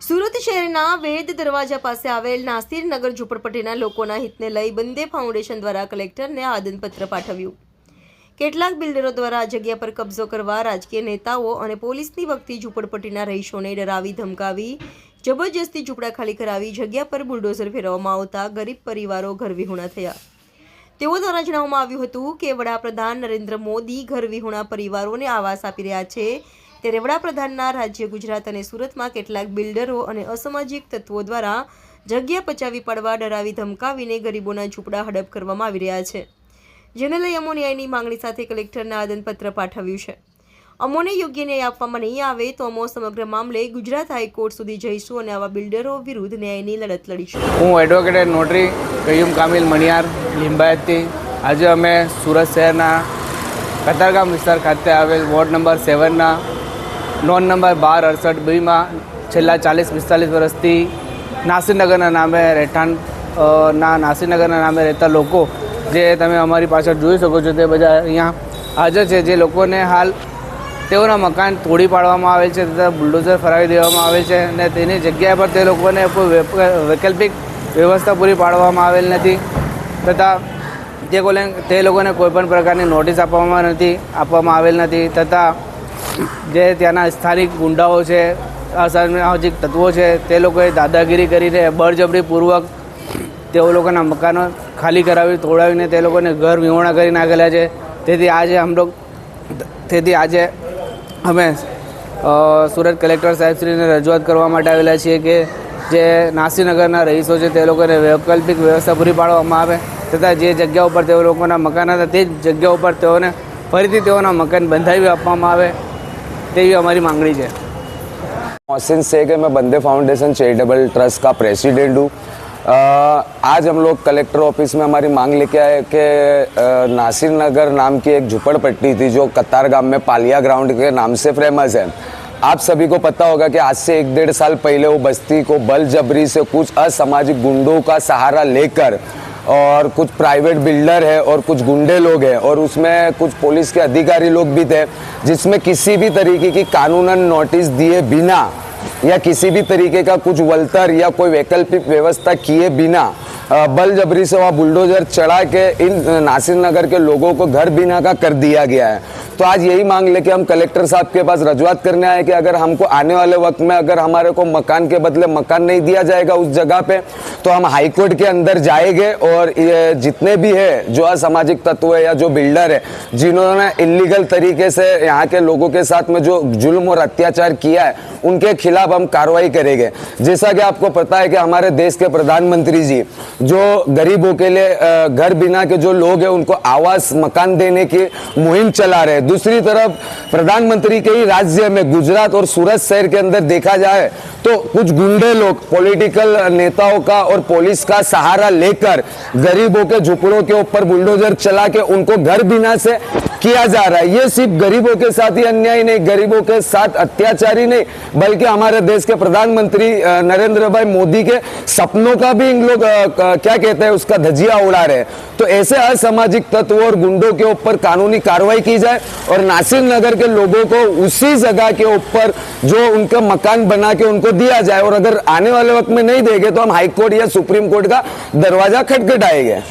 સુરત શહેરના વેદ દરવાજા પાસે આવેલ નાસિરનગર ઝૂંપડપટ્ટીના લોકોના હિતને લઈ બંદે ફાઉન્ડેશન દ્વારા કલેક્ટરને આવેદનપત્ર પાઠવ્યું। કેટલાક બિલ્ડરો દ્વારા આ જગ્યા પર કબજો કરવા રાજકીય નેતાઓ અને પોલીસની વખતે ઝૂંપડપટ્ટીના રહીશોને ડરાવી ધમકાવી જબરજસ્તી ઝૂંપડા ખાલી કરાવી જગ્યા પર બુલડોઝર ફેરવવામાં આવતા ગરીબ પરિવારો ઘરવિહોણા થયા। તેઓ દ્વારા જણાવવામાં આવ્યું હતું કે વડાપ્રધાન નરેન્દ્ર મોદી ઘરવિહોણા પરિવારોને આવાસ આપી રહ્યા છે, ત્યારે વડાપ્રધાનના રાજ્ય ગુજરાત અને સુરતમાં કેટલાક બિલ્ડરો અને અસામાજિક તત્વો દ્વારા જગ્યા પચાવી પાડવા ડરાવી ધમકાવીને ગરીબોના ઝૂંપડા હડપ કરવામાં આવી રહ્યા છે, જેને લઈ અમો ન્યાયની માંગણી સાથે કલેક્ટરને આવેદનપત્ર પાઠવ્યું છે। અમોને યોગ્ય ન્યાય આપવામાં નહીં આવે તો અમો સમગ્ર મામલે ગુજરાત હાઈકોર્ટ સુધી જઈશું અને આવા બિલ્ડરો વિરુદ્ધ ન્યાયની લડત લડીશું। હું એડવોકેટ નોટરી કયુમ કામિલ મણિયાર લિંબાયતથી આજે અમે સુરત શહેરના કતારગામ વિસ્તાર ખાતે આવેલ વોર્ડ નંબર 7ના નોન નંબર 1268B છેલ્લા 40-45 વર્ષથી નાસિરનગરના નામે નાસિરનગરના નામે રહેતા લોકો જે તમે અમારી પાછળ જોઈ શકો છો તે બધા અહીંયા હાજર છે, જે લોકોને હાલ તેઓના મકાન તોડી પાડવામાં આવેલ છે તથા બુલડોઝર ફરાવી દેવામાં આવેલ છે અને તેની જગ્યા પર તે લોકોને કોઈ વૈકલ્પિક વ્યવસ્થા પૂરી પાડવામાં આવેલ નથી તથા તે લોકોને કોઈપણ પ્રકારની નોટિસ આપવામાં આવેલ નથી તથા જે ત્યાંના સ્થાનિક ગુંડાઓ છે, અસામાજિક તત્વો છે, તે લોકોએ દાદાગીરી કરીને બળજબરીપૂર્વક તેઓ લોકોના મકાનો ખાલી કરાવી તોડાવીને તે લોકોને ઘર વિહોણા કરી નાખેલા છે। તેથી આજે અમે સુરત કલેક્ટર સાહેબશ્રીને રજૂઆત કરવા માટે આવેલા છીએ કે જે નાસિરનગરના રહીશો છે તે લોકોને વૈકલ્પિક વ્યવસ્થા પૂરી પાડવામાં આવે તથા જે જગ્યા ઉપર તેઓ લોકોના મકાન હતા તે જ જગ્યા ઉપર તેઓને ફરીથી તેઓના મકાન બંધાવી આપવામાં આવે તેવી हमारी मांगनी है। मोहसिन शेख है, मैं बंदे फाउंडेशन चैरिटेबल ट्रस्ट का प्रेसिडेंट हूँ। आज हम लोग कलेक्टर ऑफिस में हमारी मांग लेके आए कि नासिरनगर नाम की एक झुपड़पट्टी थी जो कतारगाम में पालिया ग्राउंड के नाम से फेमस है। आप सभी को पता होगा कि आज से 1-1.5 साल पहले वो बस्ती को बलजबरी से कुछ असामाजिक गुंडों का सहारा लेकर और कुछ प्राइवेट बिल्डर है और कुछ गुंडे लोग हैं और उसमें कुछ पुलिस के अधिकारी लोग भी थे, जिसमें किसी भी तरीके की कानूनन नोटिस दिए बिना या किसी भी तरीके का कुछ वल्तर या कोई वैकल्पिक व्यवस्था किए बिना बलजबरी से वहाँ बुलडोजर चढ़ा के इन नासिरनगर के लोगों को घर बिना का कर दिया गया है। तो आज यही मांग लेके हम कलेक्टर साहब के पास रजूआत करने आए कि अगर हमको आने वाले वक्त में अगर हमारे को मकान के बदले मकान नहीं दिया जाएगा उस जगह पे तो हम हाई कोर्ट के अंदर जाएंगे और ये जितने भी है जो असामाजिक तत्व है या जो बिल्डर है जिन्होंने इलीगल तरीके से यहाँ के लोगों के साथ में जो जुल्म और अत्याचार किया है उनके खिलाफ हम कार्रवाई करेंगे। जैसा कि आपको पता है कि हमारे देश के प्रधानमंत्री जी जो गरीबों के लिए घर बिना के जो लोग हैं उनको आवास मकान देने की मुहिम चला रहे हैं। दूसरी तरफ प्रधानमंत्री के ही राज्य में गुजरात और सूरत शहर के अंदर देखा जाए तो कुछ गुंडे लोग पॉलिटिकल नेताओं का और पुलिस का सहारा लेकर गरीबों के झुपड़ों के ऊपर बुलडोजर चला के उनको घर बिना से किया जा रहा है। ये सिर्फ गरीबों के साथ ही अन्याय नहीं, गरीबों के साथ अत्याचारी नहीं, बल्कि हमारे देश के प्रधानमंत्री नरेंद्र भाई मोदी के सपनों का भी इन लोग क्या कहते हैं उसका धजिया उड़ा रहे हैं। तो ऐसे असामाजिक तत्वों और गुंडों के ऊपर कानूनी कार्रवाई की जाए और नासिरनगर के लोगों को उसी जगह के ऊपर जो उनका मकान बना के उनको दिया जाए और अगर आने वाले वक्त में नहीं देंगे तो हम हाई कोर्ट या सुप्रीम कोर्ट का दरवाजा खटखटाएंगे।